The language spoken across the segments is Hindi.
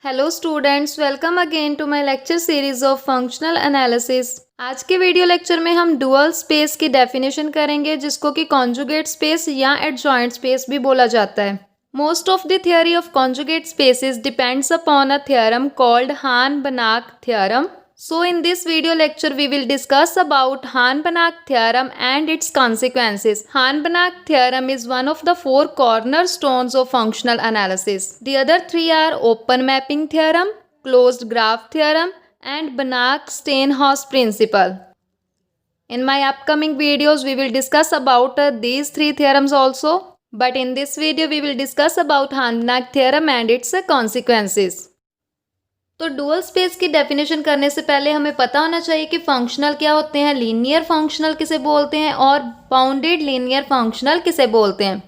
Hello students, welcome again to my lecture series of functional analysis. आज के वीडियो लेक्चर में हम डुअल स्पेस की डेफिनेशन करेंगे, जिसको कि कॉन्जुगेट स्पेस या एडजॉइंट स्पेस भी बोला जाता है। Most of the theory of conjugate spaces depends upon a theorem called Hahn Banach theorem. So in this video lecture we will discuss about Hahn-Banach theorem and its consequences. Hahn-Banach theorem is one of the four cornerstones of functional analysis. The other three are open mapping theorem, closed graph theorem, and Banach-Steinhaus principle. In my upcoming videos we will discuss about these three theorems also. But in this video we will discuss about Hahn-Banach theorem and its consequences. तो डुअल स्पेस की डेफिनेशन करने से पहले हमें पता होना चाहिए कि फंक्शनल क्या होते हैं, लीनियर फंक्शनल किसे बोलते हैं और बाउंडेड लीनियर फंक्शनल किसे बोलते हैं।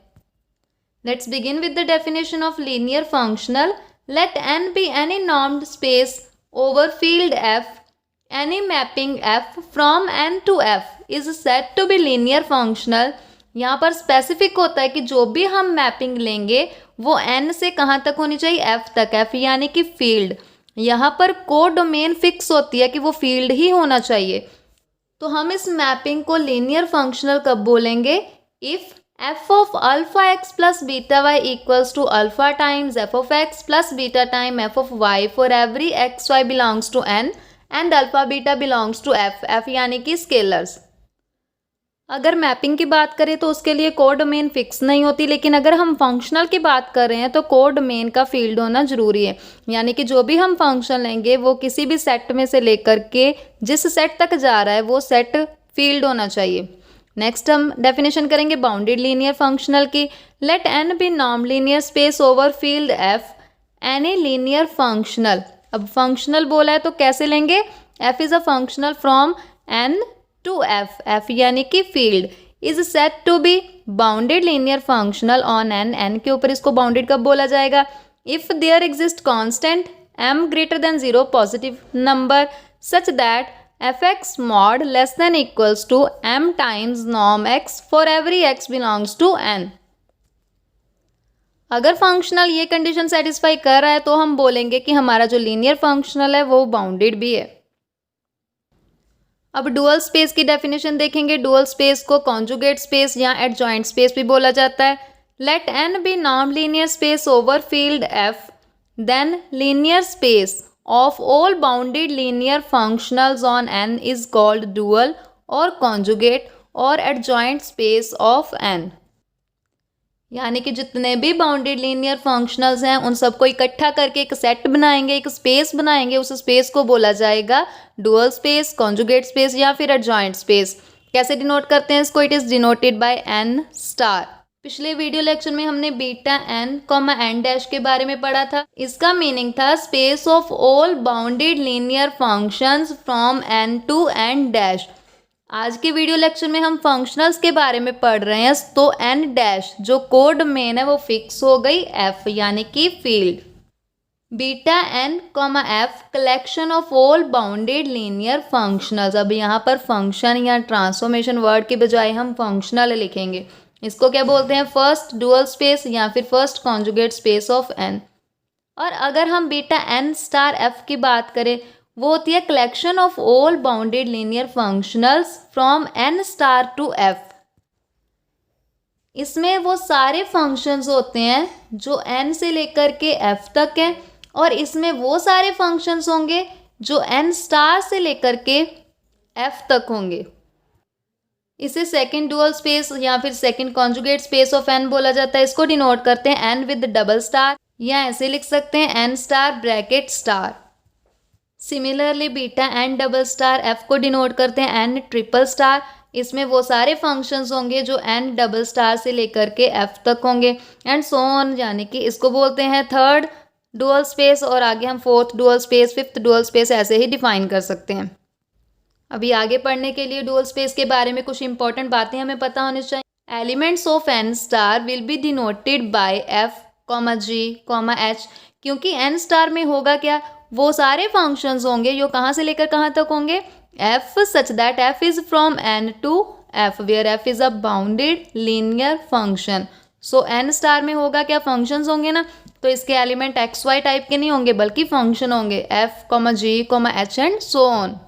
Let's begin with the definition of linear functional. Let N be any normed space over field F, any mapping F from N to F is said to be linear functional. यहाँ पर स्पेसिफिक होता है कि जो भी हम मैपिंग लेंगे वो एन से कहाँ तक होनी चाहिए, एफ तक, एफ यानी कि फील्ड। यहाँ पर को डोमेन फिक्स होती है कि वो फील्ड ही होना चाहिए। तो हम इस मैपिंग को लीनियर फंक्शनल कब बोलेंगे? If F of alpha X plus beta Y equals to alpha times F of x plus beta time F of Y for every X Y belongs to N and alpha beta belongs to F, F यानी कि स्केलर्स। अगर मैपिंग की बात करें तो उसके लिए को डोमेन फिक्स नहीं होती, लेकिन अगर हम फंक्शनल की बात कर रहे हैं तो को डोमेन का फील्ड होना जरूरी है। यानी कि जो भी हम फंक्शन लेंगे वो किसी भी सेट में से लेकर के जिस सेट तक जा रहा है वो सेट फील्ड होना चाहिए। नेक्स्ट हम डेफिनेशन करेंगे बाउंडेड लीनियर फंक्शनल की। लेट एन बी नॉन linear space over field F, any linear functional. अब फंक्शनल बोला है तो कैसे लेंगे? F is a functional from N to F, F यानी कि field, is said to be bounded linear functional on N, N के ऊपर इसको बाउंडेड कब बोला जाएगा? If there exist constant m greater than 0 positive number such that F x mod less than equals to m times norm x for every x belongs to n। अगर फंक्शनल ये कंडीशन सेटिस्फाई कर रहा है तो हम बोलेंगे कि हमारा जो लीनियर फंक्शनल है वो बाउंडेड भी है। अब डुअल स्पेस की डेफिनेशन देखेंगे। डुअल स्पेस को कॉन्जुगेट स्पेस या एडजॉइंट स्पेस भी बोला जाता है। लेट एन बी नॉन linear space over field F, then linear space of all bounded linear functionals on N is called dual और कॉन्जुगेट और एडजॉइंट स्पेस ऑफ एन। यानी कि जितने भी बाउंडेड लीनियर फंक्शनल्स हैं उन सबको इकट्ठा करके एक सेट बनाएंगे, एक स्पेस बनाएंगे। उस स्पेस को बोला जाएगा डुअल स्पेस, कॉन्जुगेट स्पेस या फिर एडजॉइंट स्पेस। कैसे डिनोट करते हैं इसको? It is denoted by N star. पिछले वीडियो लेक्चर में हमने beta N comma N dash के बारे में पढ़ा था। इसका मीनिंग था space of all bounded linear functions from N to N dash. आज के वीडियो लेक्चर में हम फंक्शनल्स के बारे में पढ़ रहे हैं। तो एन डैश जो कोड मेन है वो फिक्स हो गई एफ यानी कि field. Beta N comma F collection of all bounded linear functionals. अब यहाँ पर फंक्शन या ट्रांसफॉर्मेशन वर्ड के बजाय हम फंक्शनल लिखेंगे। इसको क्या बोलते हैं? फर्स्ट डुअल स्पेस या फिर first conjugate space of N. और अगर हम बीटा एन स्टार एफ की बात करें वो होती है collection of all bounded linear functionals from N star to F. इसमें वो सारे फंक्शंस होते हैं जो एन से लेकर के एफ तक हैं, और इसमें वो सारे फंक्शंस होंगे जो एन स्टार से लेकर के एफ तक होंगे। इसे सेकंड डुअल स्पेस या फिर second conjugate space of N बोला जाता है। इसको डिनोट करते हैं एन विद डबल स्टार, या ऐसे लिख सकते हैं N star bracket star. Similarly beta N double star F को डिनोट करते हैं एन ट्रिपल स्टार। इसमें वो सारे फंक्शंस होंगे जो एन डबल स्टार से लेकर के एफ तक होंगे, एंड सो ऑन। यानी कि इसको बोलते हैं थर्ड डुअल स्पेस, और आगे हम fourth dual space, fifth dual space ऐसे ही डिफाइन कर सकते हैं। अभी आगे पढ़ने के लिए डुअल स्पेस के बारे में कुछ इंपॉर्टेंट बातें हमें पता होनी चाहिए। Elements of N star will be denoted by F comma G comma H, क्योंकि एन स्टार में होगा क्या? वो सारे फंक्शंस होंगे जो कहाँ से लेकर कहाँ तक होंगे? F, such that F is from N to F, where F is a bounded linear function. So N star में होगा क्या? फंक्शंस होंगे ना, तो इसके एलिमेंट एक्स वाई टाइप के नहीं होंगे बल्कि फंक्शन होंगे, f, g, h and so on.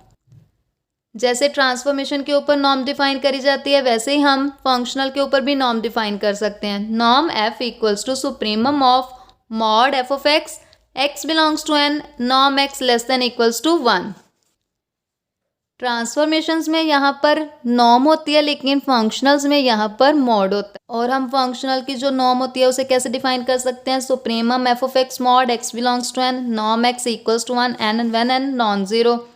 जैसे ट्रांसफॉर्मेशन के ऊपर नॉर्म डिफाइन करी जाती है वैसे ही हम फंक्शनल के ऊपर भी नॉर्म डिफाइन कर सकते हैं। Norm f equals to supremum of mod f of x, x belongs to n, norm x less than equals to 1। Transformations में यहाँ पर नॉर्म होती है लेकिन फंक्शनल्स में यहाँ पर मॉड होता है। और हम फंक्शनल की जो नॉर्म होती है उसे कैसे डिफाइन कर सकते हैं? Supremum f of x mod x belongs to n, norm x equals to 1 n when n non zero.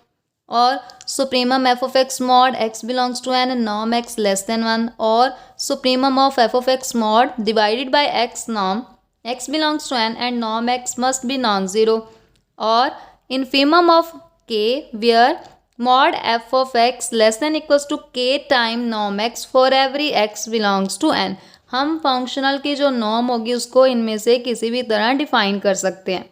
और supremum f of x mod x belongs to n, norm x less than 1। और supremum of f of x mod divided by x, norm x belongs to n and norm x must be non zero. और infimum of k where mod f of x less than equals to k time norm x for every x belongs to n। हम फंक्शनल की जो नॉर्म होगी उसको इनमें से किसी भी तरह डिफाइन कर सकते हैं।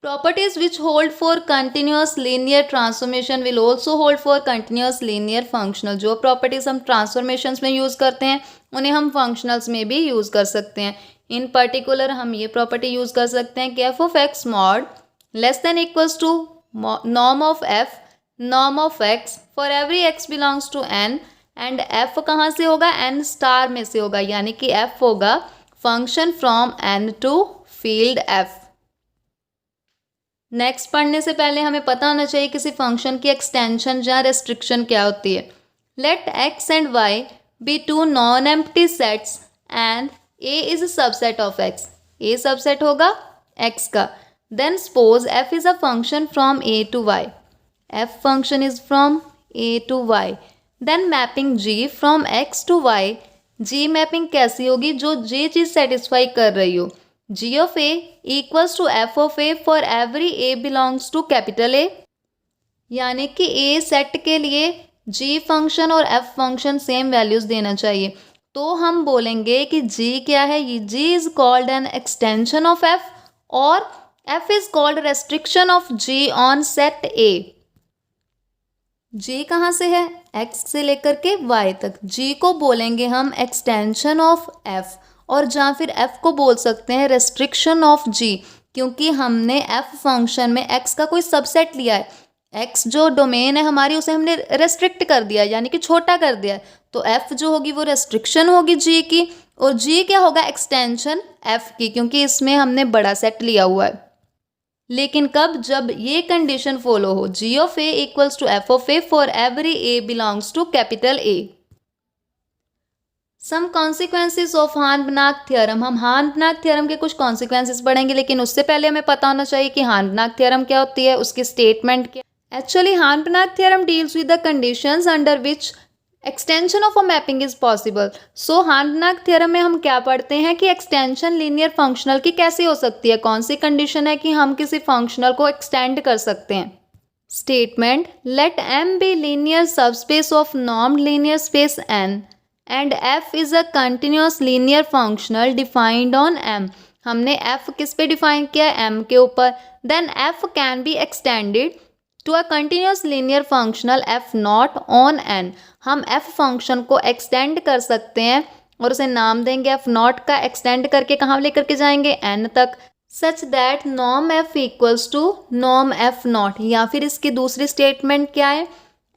Properties which hold for continuous linear transformation will also hold for continuous linear functional। जो properties हम transformations में यूज़ करते हैं उन्हें हम functionals में भी यूज़ कर सकते हैं। In particular हम ये property यूज़ कर सकते हैं कि f of x mod less than equals to norm of f, norm of x for every x belongs to n and f कहाँ से होगा? n स्टार में से होगा, यानी कि f होगा function from n to field f। Next पढ़ने से पहले हमें पता होना चाहिए किसी फंक्शन की एक्सटेंशन या रेस्ट्रिक्शन क्या होती है। Let x and y be two नॉन empty sets and a is a subset of x। a subset होगा x का। Then suppose f is a function from a to y। f function is from a to y। Then mapping g from x to y। g mapping कैसी होगी? जो j चीज सेटिस्फाई कर रही हो। g of a equals to f of a for every a belongs to capital A। यानी कि a सेट के लिए g फंक्शन और f फंक्शन सेम वैल्यूज देना चाहिए। तो हम बोलेंगे कि g क्या है? ये g is called an extension of f और f is called restriction of g on set A। g कहाँ से है? x से लेकर के y तक। g को बोलेंगे हम एक्सटेंशन ऑफ f और जहाँ फिर f को बोल सकते हैं रेस्ट्रिक्शन ऑफ g, क्योंकि हमने f फंक्शन में x का कोई सबसेट लिया है। x जो डोमेन है हमारी उसे हमने रेस्ट्रिक्ट कर दिया यानी कि छोटा कर दिया है। तो f जो होगी वो रेस्ट्रिक्शन होगी g की और g क्या होगा? एक्सटेंशन f की, क्योंकि इसमें हमने बड़ा सेट लिया हुआ है। लेकिन कब? जब ये कंडीशन फॉलो हो, g of a equals to f of a for every a belongs to capital A। Some consequences of Hahn Banach theorem. हम हार्न-बनाक थ्योरम के कुछ कॉन्सिक्वेंसेज पढ़ेंगे, लेकिन उससे पहले हमें पता होना चाहिए कि हार्न-बनाक थ्योरम क्या होती है, उसकी स्टेटमेंट क्या। Actually Hahn Banach theorem deals with the conditions under which extension of a mapping is possible. So Hahn Banach theorem में हम क्या पढ़ते हैं कि एक्सटेंशन लीनियर फंक्शनल की कैसे हो सकती है, कौन सी कंडीशन है कि हम किसी फंक्शनल को एक्सटेंड कर सकते हैं। Statement let m be linear subspace of normed linear space n and f is a continuous linear functional defined on m। हमने f किस पे डिफाइन किया है? m के ऊपर। then f can be extended to a continuous linear functional f naught on n। हम f फंक्शन को एक्सटेंड कर सकते हैं और उसे नाम देंगे f naught का। एक्सटेंड करके कहाँ लेकर के जाएंगे? n तक। Such that norm f equals to norm f naught। या फिर इसकी दूसरी स्टेटमेंट क्या है?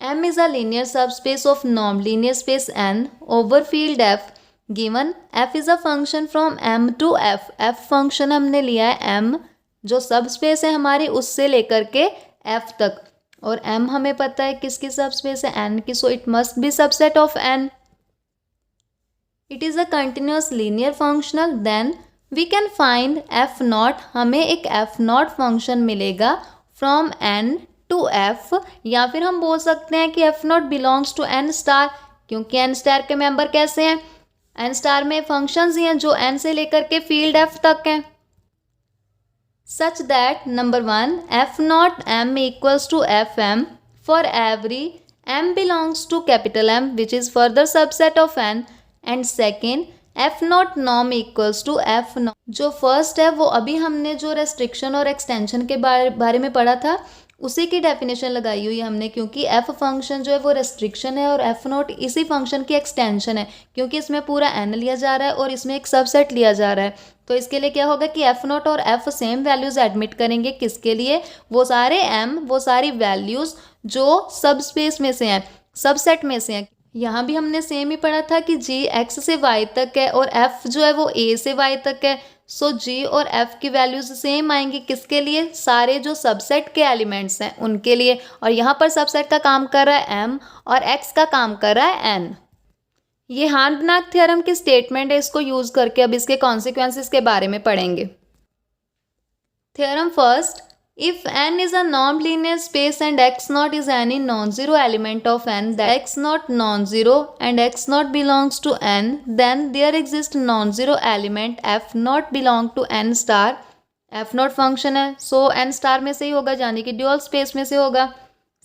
M is a linear subspace of norm linear space n over field f given f is a function from m to f। f function हमने लिया है m जो सब स्पेस है हमारी उससे लेकर के f तक, और m हमें पता है किसकी सब स्पेस है? n की। So it must be subset of n। It is a continuous linear functional. Then we can find f naught. हमें एक f नॉट फंक्शन मिलेगा फ्रॉम n टू f, या फिर हम बोल सकते हैं कि f naught belongs to n star, क्योंकि n स्टार के मेंबर कैसे हैं? n स्टार में फंक्शंस ही हैं जो n से लेकर के फील्ड f तक हैं। Such that number 1 f naught m equals to F M for every m belongs to capital M which is further subset of n। And second f naught norm equals to f naught. जो फर्स्ट है वो अभी हमने जो रेस्ट्रिक्शन और एक्सटेंशन के बारे में पढ़ा था उसी की डेफिनेशन लगाई हुई है हमने, क्योंकि एफ फंक्शन जो है वो रेस्ट्रिक्शन है और एफ नॉट इसी फंक्शन की एक्सटेंशन है, क्योंकि इसमें पूरा एन लिया जा रहा है और इसमें एक सबसेट लिया जा रहा है। तो इसके लिए क्या होगा कि एफ नॉट और एफ सेम वैल्यूज एडमिट करेंगे। किसके लिए? वो सारे एम, वो सारी वैल्यूज जो सब स्पेस में से हैं, सबसेट में से हैं। यहाँ भी हमने सेम ही पढ़ा था कि जी एक्स से वाई तक है और एफ जो है वो ए से वाई तक है। सो जी और एफ की वैल्यूज सेम आएंगी। किसके लिए? सारे जो सबसेट के एलिमेंट्स हैं उनके लिए। और यहाँ पर सबसेट का काम कर रहा है एम और एक्स का काम कर रहा है एन। ये हार्ड-बनाक थ्योरम की स्टेटमेंट है, इसको यूज करके अब इसके कॉन्सिक्वेंसेस के बारे में पढ़ेंगे। Theorem first, if n is a non-linear space and x naught is any non-zero element of n, that x naught non-zero and x naught belongs to n, then there exists non-zero element f naught belong to n star। f naught function है, सो n स्टार में से ही होगा, यानी कि ड्यूअल स्पेस में से होगा।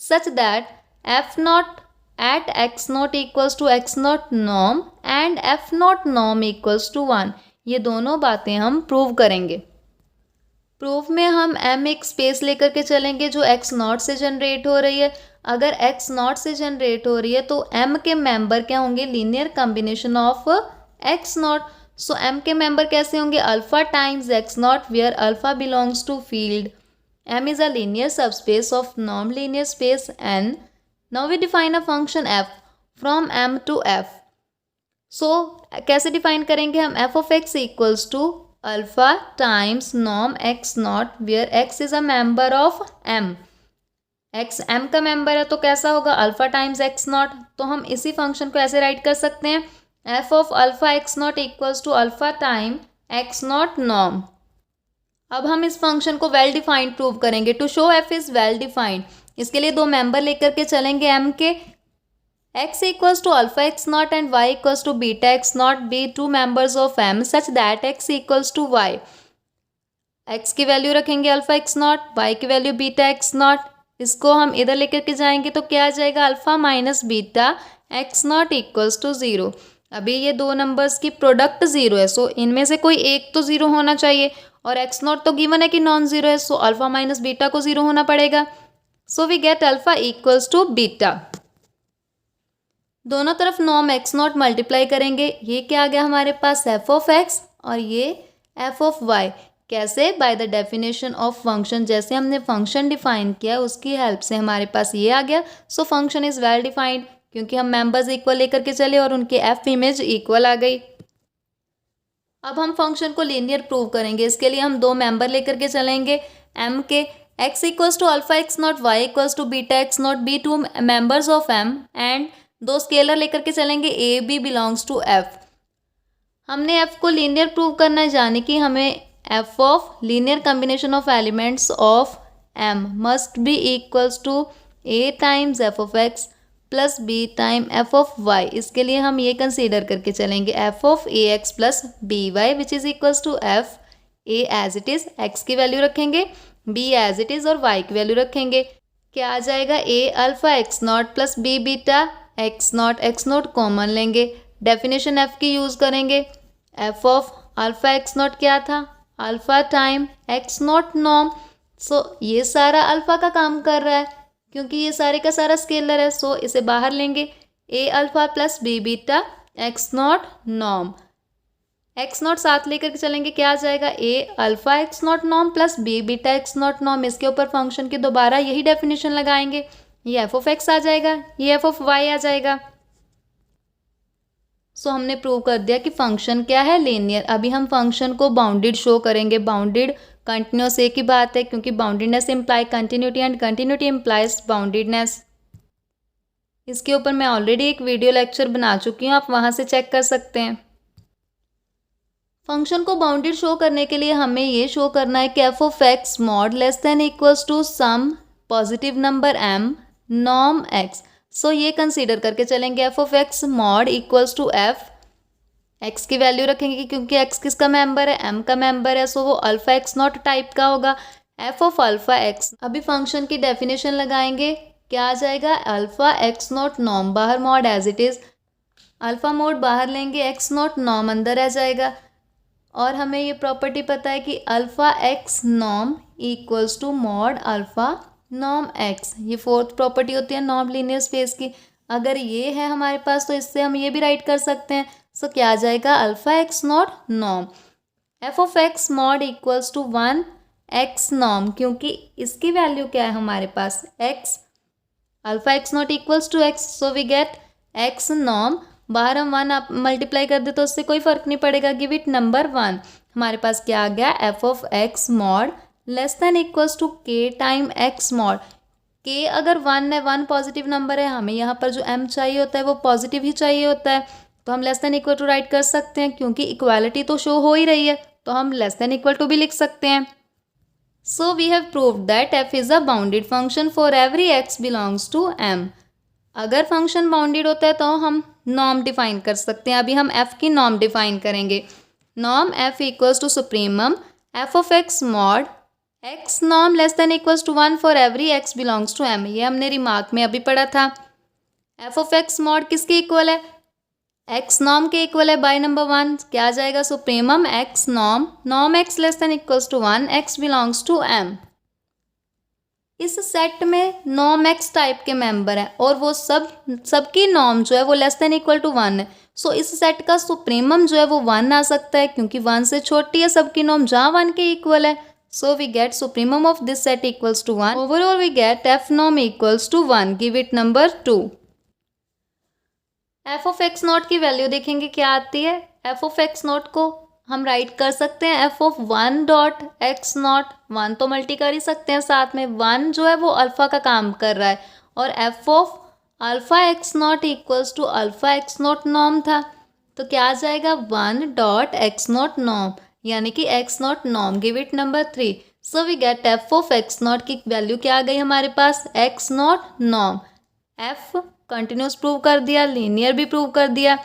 सच that f naught at x naught equals to x naught norm and f naught norm equals to 1। ये दोनों बातें हम प्रूव करेंगे। प्रूफ में हम m एक स्पेस लेकर के चलेंगे जो x नॉट से जनरेट हो रही है। अगर x नॉट से जनरेट हो रही है तो m के मेंबर क्या होंगे? Linear combination of x naught. So m के मेंबर कैसे होंगे? Alpha times x naught where alpha belongs to field. m is a linear subspace of नॉन linear space n। Now we define a function f from m to f। So कैसे डिफाइन करेंगे हम? f of x equals to alpha times norm x naught where X is a member of M. X M का मेंबर है तो कैसा होगा? Alpha times x not. तो हम इसी फंक्शन को ऐसे राइट कर सकते हैं, F of alpha x naught equals to alpha time x naught norm. अब हम इस फंक्शन को वेल डिफाइंड प्रूव करेंगे। To show F is well defined, इसके लिए दो मेंबर लेकर के चलेंगे एम के। x equals to alpha x naught and y equals to beta x naught be two members of m such that x equals to y। x की वैल्यू रखेंगे अल्फा x naught, y की वैल्यू बीटा x naught। इसको हम इधर लेकर के जाएंगे तो क्या आ जाएगा? Alpha minus beta x naught equals to 0। अभी ये दो नंबर्स की प्रोडक्ट 0 है, सो इनमें से कोई एक तो 0 होना चाहिए और x naught तो गिवन है कि नॉन 0 है, सो अल्फा माइनस बीटा को 0 होना पड़ेगा। So we get alpha equals to beta. दोनों तरफ नॉर्म एक्स नॉट मल्टीप्लाई करेंगे। ये क्या आ गया हमारे पास? एफ ऑफ एक्स और ये एफ ऑफ वाई। कैसे? By the definition of function. जैसे हमने फंक्शन डिफाइन किया उसकी हेल्प से हमारे पास ये आ गया। So function is well defined, क्योंकि हम मेंबर्स इक्वल लेकर के चले और उनकी एफ इमेज इक्वल आ गई। अब हम फंक्शन को लीनियर प्रूव करेंगे। इसके लिए हम दो मेंबर लेकर के चलेंगे एम के। X equals to alpha x naught, y equals to beta x naught be two members of M and दो स्केलर लेकर के चलेंगे a b belongs to F. हमने एफ को लीनियर प्रूव करना है, यानी कि हमें f of linear combination of elements of M must be equals to a times F of x plus b time F of y. इसके लिए हम ये कंसीडर करके चलेंगे f of a x plus b y which is equals to f a as it is, x की वैल्यू रखेंगे, बी एज इट इज और वाई की वैल्यू रखेंगे। क्या आ जाएगा? A alpha x naught plus b beta x naught common लेंगे, डेफिनेशन एफ की यूज़ करेंगे। F of alpha x naught क्या था? Alpha time x naught norm. So ये सारा अल्फा का काम कर रहा है क्योंकि ये सारे का सारा स्केलर है, सो इसे बाहर लेंगे। A alpha plus b beta x naught norm, x naught साथ लेकर के चलेंगे, क्या आ जाएगा? A alpha x naught norm plus b beta x naught norm. इसके ऊपर फंक्शन की दोबारा यही डेफिनेशन लगाएंगे। ये एफ ऑफ एक्स आ जाएगा, ये एफ ऑफ वाई आ जाएगा। सो हमने प्रूव कर दिया कि फंक्शन क्या है? लीनियर। अभी हम फंक्शन को बाउंडेड शो करेंगे। बाउंडेड कंटिन्यूस एक ही बात है, क्योंकि boundedness imply continuity and continuity implies boundedness. इसके ऊपर मैं ऑलरेडी एक वीडियो लेक्चर बना चुकी हूँ, आप वहाँ से चेक कर सकते हैं। फंक्शन को बाउंडेड शो करने के लिए हमें ये शो करना है कि f of x mod less than equals to some positive number m norm x. So ये कंसीडर करके चलेंगे f of x mod equals to f, x की वैल्यू रखेंगे क्योंकि एक्स किसका मेंबर है? एम का मेंबर है, सो वो अल्फा एक्स नॉट टाइप का होगा। एफ ऑफ अल्फा एक्स, अभी फंक्शन की डेफिनेशन लगाएंगे, क्या आ जाएगा? अल्फा एक्स नॉट नॉर्म, बाहर mod as it is, alpha mod बाहर लेंगे, एक्स नॉट नॉर्म अंदर आ जाएगा। और हमें ये प्रॉपर्टी पता है कि alpha x norm equals to mod alpha norm x, ये फोर्थ प्रॉपर्टी होती है नॉन लीनियर स्पेस की। अगर ये है हमारे पास तो इससे हम ये भी राइट कर सकते हैं। सो क्या आ जाएगा, alpha x naught norm. F of x mod equals to 1 x norm, क्योंकि इसकी वैल्यू क्या है हमारे पास x, alpha x naught equals to x, so we get x norm. बाहर हम 1 आप मल्टीप्लाई कर दे तो उससे कोई फर्क नहीं पड़ेगा, गिव इट नंबर 1। हमारे पास क्या आ गया, f of x mod less than equals to k time x mod. के अगर 1 है, 1 पॉजिटिव नंबर है, हमें यहाँ पर जो m चाहिए होता है वो पॉजिटिव ही चाहिए होता है, तो हम less than equal to write कर सकते हैं, क्योंकि इक्वालिटी तो शो हो ही रही है तो हम लेस देन इक्वल टू भी लिख सकते हैं। So we have proved that f is a bounded function for every x belongs to m। अगर फंक्शन बाउंडेड होता है तो हम नॉर्म डिफाइन कर सकते हैं। अभी हम f की नॉर्म डिफाइन करेंगे। Norm f equals to supremum f of x mod x norm less than equals to 1 for every x belongs to m। ये हमने रिमार्क में अभी पढ़ा था। f ऑफ x मॉड किसके इक्वल है, x नॉर्म के इक्वल है बाय नंबर 1। क्या आ जाएगा, supremum x norm norm x less than equals to 1 x belongs to m। इस सेट में नॉर्म एक्स टाइप के मेंबर हैं और वो सबकी नॉर्म जो है वो लेस देन इक्वल टू 1 है। सो इस सेट का सुप्रीमम जो है वो 1 आ सकता है, क्योंकि 1 से छोटी है सबकी नॉर्म जहाँ 1 के इक्वल है। So we get supremum of this set equals to 1। Overall we get f norm equals to 1, give it number 2। F of x naught की वैल्यू देखेंगे क्या आती है। एफ ऑफ एक्स नॉट को हम राइट कर सकते हैं F of 1 dot x not, 1 तो मल्टी कर ही सकते हैं साथ में, 1 जो है वो अल्फ़ा का काम कर रहा है, और f of alpha x naught equals to alpha x naught norm था, तो क्या आ जाएगा 1 डॉट एक्स नॉट नॉर्म, यानी कि x naught norm, give it number 3। So we get f of x naught की वैल्यू क्या आ गई हमारे पास, x naught norm. F continuous prove कर दिया, लीनियर भी प्रूव कर दिया।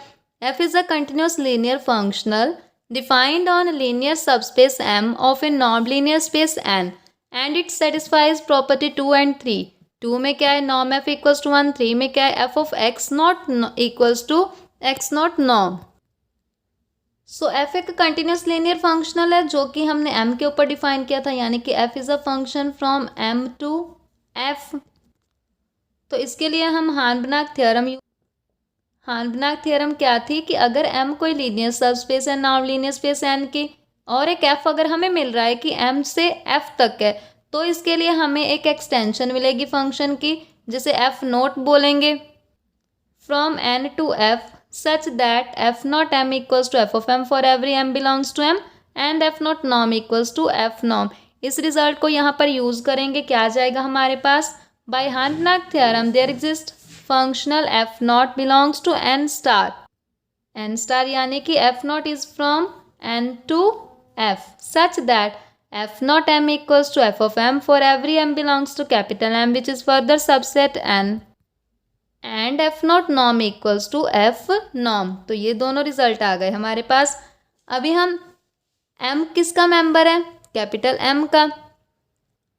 F is a continuous linear functional defined on linear subspace M of a non-linear space N and it satisfies property 2 and 3। 2 में क्या है, norm f equals to 1, 3 में क्या है, f of x not equals to x not norm। So f एक कंटिन्यूस लीनियर फंक्शनल है जो कि हमने m के ऊपर डिफाइन किया था, यानी कि f is a function from m to f। तो इसके लिए हम हार्न-बिनाक थ्योरम क्या थी कि अगर m कोई लीनियर सबस्पेस है नॉन लीनियर स्पेस n की, और एक f अगर हमें मिल रहा है कि m से f तक है, तो इसके लिए हमें एक एक्सटेंशन मिलेगी फंक्शन की जिसे f नोट बोलेंगे, from n to f such that f naught m equals to f of m for every m belongs to m and f naught norm equals to f norm. इस रिजल्ट को यहाँ पर यूज़ करेंगे, क्या आ जाएगा हमारे पास, by Hahn Banach theorem there exist functional f naught belongs to n star, n star यानी कि f naught is from n to f such that f naught m equals to f of m for every m belongs to capital M which is further subset n and f naught norm equals to f norm. तो ये दोनों रिजल्ट आ गए हमारे पास। अभी हम m किसका मेंबर है, कैपिटल M का,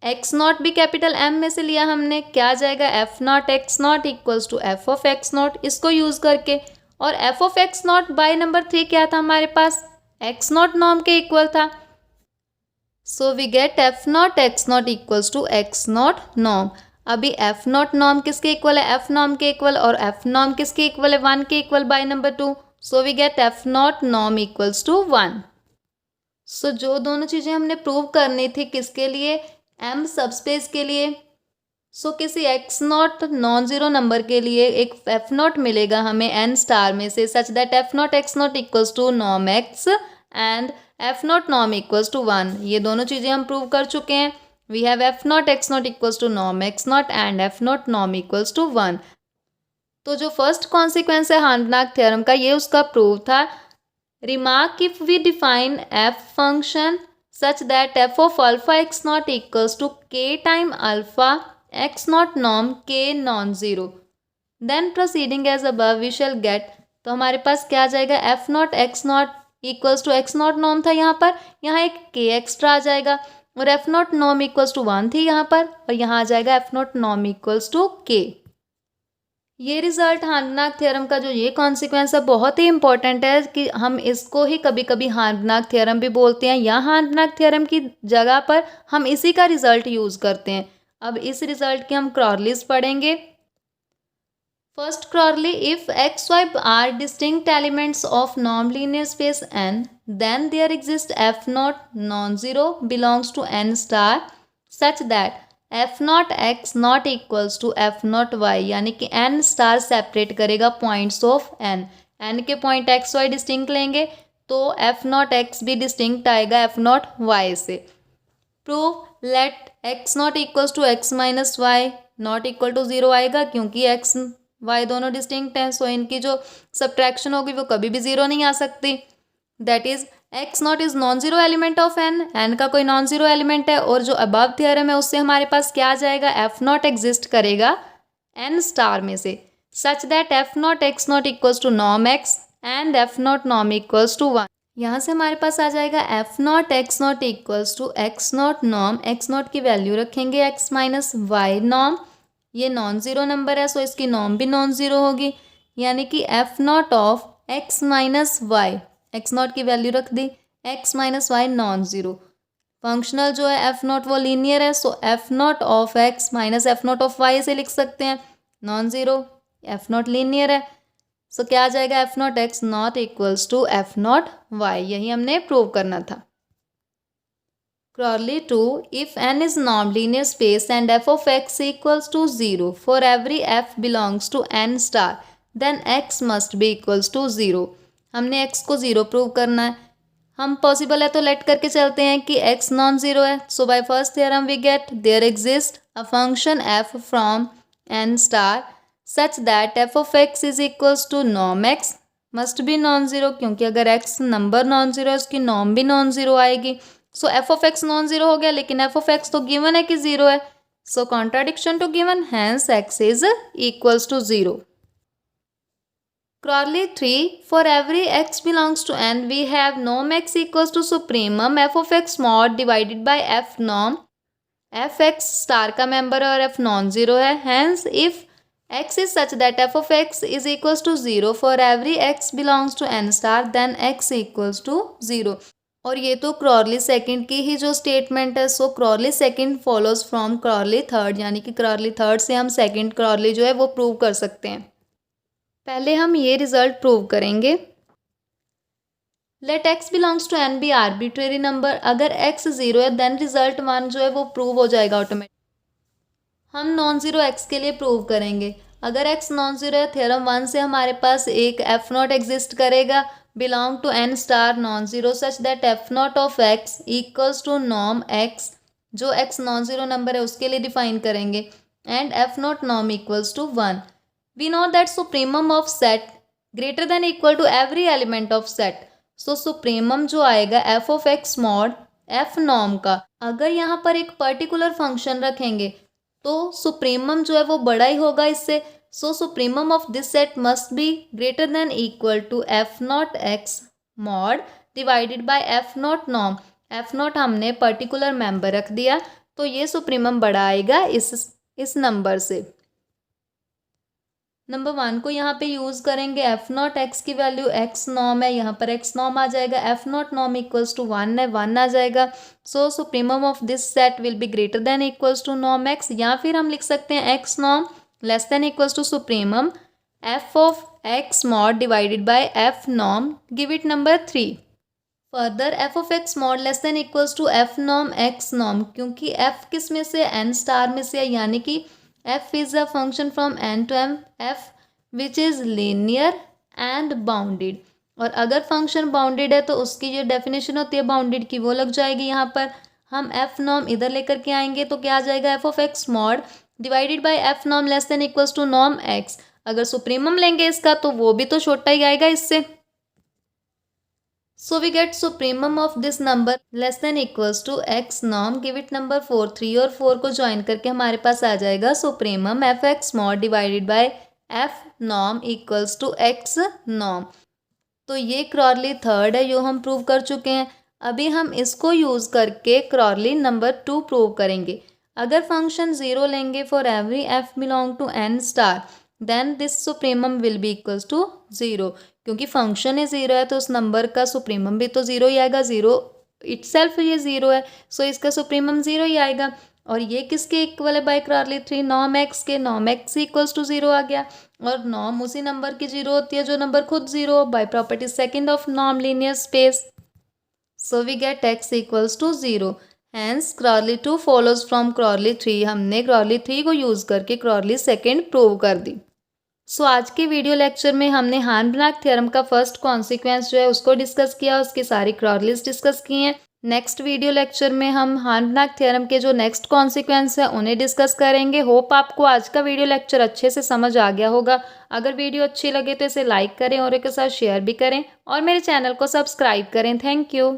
एक्स नॉट भी कैपिटल M में से लिया हमने, क्या आ जाएगा f naught x naught equals to f of x naught, इसको यूज़ करके, और f of x naught by number 3 क्या था हमारे पास, एक्स नॉट नॉर्म के इक्वल था। So we get f naught x naught equals to x naught norm. अभी एफ नॉट नॉर्म किसके इक्वल है, एफ नॉर्म के इक्वल, और एफ नॉर्म किसके इक्वल है, 1 के equal by number 2। So we get f naught norm equals to 1। सो जो दोनों चीज़ें हमने प्रूव करनी थी किसके लिए, m सबस्पेस के लिए। सो किसी x not non zero number के लिए एक f नॉट मिलेगा हमें n स्टार में से, such that f naught x naught equals to norm x and f naught norm equals to 1। ये दोनों चीज़ें हम प्रूव कर चुके हैं। We have f naught x naught equals to norm x naught and f naught norm equals to 1। तो जो फर्स्ट कॉन्सिक्वेंस है हार्न-बिनाक थ्योरम का, ये उसका प्रूव था। Remark, if we define f function such that f of alpha x naught equals to k time alpha x naught norm k non-zero, then proceeding as above we shall get। तो हमारे पास क्या आ जाएगा, f naught x naught equals to x naught norm था यहाँ पर, यहाँ एक k एक्स्ट्रा आ जाएगा, और f naught norm equals to 1 थी यहाँ पर, और यहाँ आ जाएगा f naught norm equals to k। ये रिजल्ट हार्न-बिनाक थ्योरम का जो ये कॉन्सिक्वेंस है बहुत ही इंपॉर्टेंट है कि हम इसको ही कभी कभी हार्न-बिनाक थ्योरम भी बोलते हैं, या हार्न-बिनाक थ्योरम की जगह पर हम इसी का रिजल्ट यूज़ करते हैं। अब इस रिजल्ट के हम क्रॉरलीज पढ़ेंगे। First Crawley, if x, y are distinct elements of non-linear space n, then there exists f naught non-zero belongs to n star such that f naught x not equals to f naught y, यानी कि n स्टार सेपरेट करेगा पॉइंट्स ऑफ n के पॉइंट x y डिस्टिंक्ट लेंगे तो f नॉट x भी डिस्टिंक्ट आएगा f नॉट y से। Prove let x naught equals to x minus y naught equal to 0 आएगा क्योंकि x y दोनों डिस्टिंक्ट हैं, सो इनकी जो सब्ट्रैक्शन होगी वो कभी भी 0 नहीं आ सकती। That is x not is non zero element of n का कोई नॉन जीरो एलिमेंट है और जो अबव थ्योरम है उससे हमारे पास क्या आ जाएगा, f नॉट एग्जिस्ट करेगा n स्टार में से such that f naught x naught equals to नॉम x एंड f नॉट नॉम इक्वल्स टू 1। यहाँ से हमारे पास आ जाएगा f naught x naught equals to x naught नॉम, x नॉट की वैल्यू रखेंगे x माइनस वाई नॉम, ये नॉन ज़ीरो नंबर है सो इसकी नॉम भी नॉन ज़ीरो होगी, यानी कि f naught of x minus y, x naught की वैल्यू रख दी, x minus y non zero. Functional जो है एफ नॉट वो लीनियर है so f naught of x minus f naught of y से लिख सकते हैं non zero, f naught linear है सो क्या आ जाएगा, f naught x naught equals to f naught y, यही हमने प्रूव करना था। Crawley 2, if n is non-linear space and f of x equals to 0 for every f belongs to n star, then x must be equals to 0। हमने x को 0 प्रूव करना है, हम पॉसिबल है तो लेट करके चलते हैं कि x नॉन ज़ीरो है। So by first theorem we get there exist a function f from n star such that f of x is equals to norm x must be non zero, क्योंकि अगर x नंबर नॉन ज़ीरो है उसकी नॉम भी नॉन ज़ीरो आएगी। So f of x non zero हो गया, लेकिन एफ ऑफ एक्स तो गिवन है कि 0 है, so contradiction to given, hence x is equals to 0। Crawley 3, for every x belongs to n we have norm x equals to supremum f of x mod divided by f norm, f x star का मेंबर है और f नॉन जीरो है, hence if x is such that f of x is equals to 0 for every x belongs to n star then x equals to 0। और ये तो क्रॉरली सेकंड की ही जो स्टेटमेंट है, सो क्रॉरली सेकंड फॉलोज फ्रॉम क्रॉरली थर्ड, यानी कि क्रॉरली थर्ड से हम सेकंड क्रॉरली जो है वो प्रूव कर सकते हैं। पहले हम ये रिजल्ट प्रूव करेंगे, let x belongs to n be arbitrary number, अगर x 0 है देन रिजल्ट 1 जो है वो प्रूव हो जाएगा ऑटोमेटिक। हम नॉन ज़ीरो x के लिए प्रूव करेंगे, अगर x नॉन ज़ीरो है थ्योरम 1 से हमारे पास एक f नॉट एग्जिस्ट करेगा belong to n star non-zero such that f naught of x equals to norm x, जो x non-zero नंबर है उसके लिए डिफाइन करेंगे, and f naught norm equals to 1। we know that supremum of set greater than equal to every element of set, so supremum जो आएगा f of x mod f norm का, अगर यहाँ पर एक पर्टिकुलर फंक्शन रखेंगे तो सुप्रीमम जो है वो बड़ा ही होगा इससे, so supremum of this set must be greater than equal to f naught x mod divided by f naught norm। f naught हमने पर्टिकुलर मेंबर रख दिया तो ये सुप्रीमम बड़ा आएगा इस नंबर से। नंबर 1 को यहाँ पे यूज़ करेंगे, f नॉट x की वैल्यू x नॉम है, यहाँ पर x नॉम आ जाएगा, f नॉट नॉम इक्वल्स टू 1 है, 1 आ जाएगा, so supremum of this set will be greater than equals to नॉम x, या फिर हम लिख सकते हैं x Nom less than equals to supremum f of x mod divided by f norm, give it number 3। further f of x mod less than equals to f norm x norm, क्योंकि f किस में से n स्टार में से है, यानी कि f is a function from n to m, f which is linear and bounded, और अगर फंक्शन बाउंडेड है तो उसकी जो डेफिनेशन होती है बाउंडेड की वो लग जाएगी। यहाँ पर हम f नॉर्म इधर लेकर के आएंगे तो क्या आ जाएगा, f of x mod divided by F Nom less than equals to Nom x, अगर सुप्रीमम लेंगे इसका तो वो भी तो छोटा ही आएगा इससे, so we get supremum of this number less than equals to x नॉम, गिव इट नंबर 4। 3 और 4 को ज्वाइन करके हमारे पास आ जाएगा supremum F x mod divided by F Nom equals to x नॉम। तो ये क्रॉरली थर्ड है जो हम प्रूव कर चुके हैं, अभी हम इसको यूज़ करके क्रॉरली नंबर 2 प्रूव करेंगे। अगर फंक्शन 0 लेंगे for every f belong to n star then this supremum will be equals to 0, क्योंकि फंक्शन ही 0 है तो उस नंबर का सुप्रीमम भी तो 0 ही आएगा, 0 इटसेल्फ ये 0 है सो इसका सुप्रीमम 0 ही आएगा। और ये किसके इक्वल है by corollary three, norm x के। नॉर्म एक्स इक्वल्स टू 0 आ गया, और नॉर्म उसी नंबर की 0 होती है जो नंबर खुद 0 हो, by property second of norm linear space. So we get x equals to 0। Hence corollary 2 follows from corollary 3। हमने क्रॉली 3 को यूज करके क्रॉली सेकंड प्रूव कर दी। आज के वीडियो लेक्चर में हमने हार्न-ब्लैक थ्योरम का फर्स्ट कॉन्सिक्वेंस जो है उसको डिस्कस किया, उसकी सारी क्रॉलीज डिस्कस की हैं। नेक्स्ट वीडियो लेक्चर में हम हार्न-ब्लैक थ्योरम के जो नेक्स्ट कॉन्सिक्वेंस है उन्हें डिस्कस करेंगे। होप आपको आज का वीडियो लेक्चर अच्छे से समझ आ गया होगा। अगर वीडियो अच्छी लगे तो इसे लाइक करें और एक साथ शेयर भी करें और मेरे चैनल को सब्सक्राइब करें। Thank you.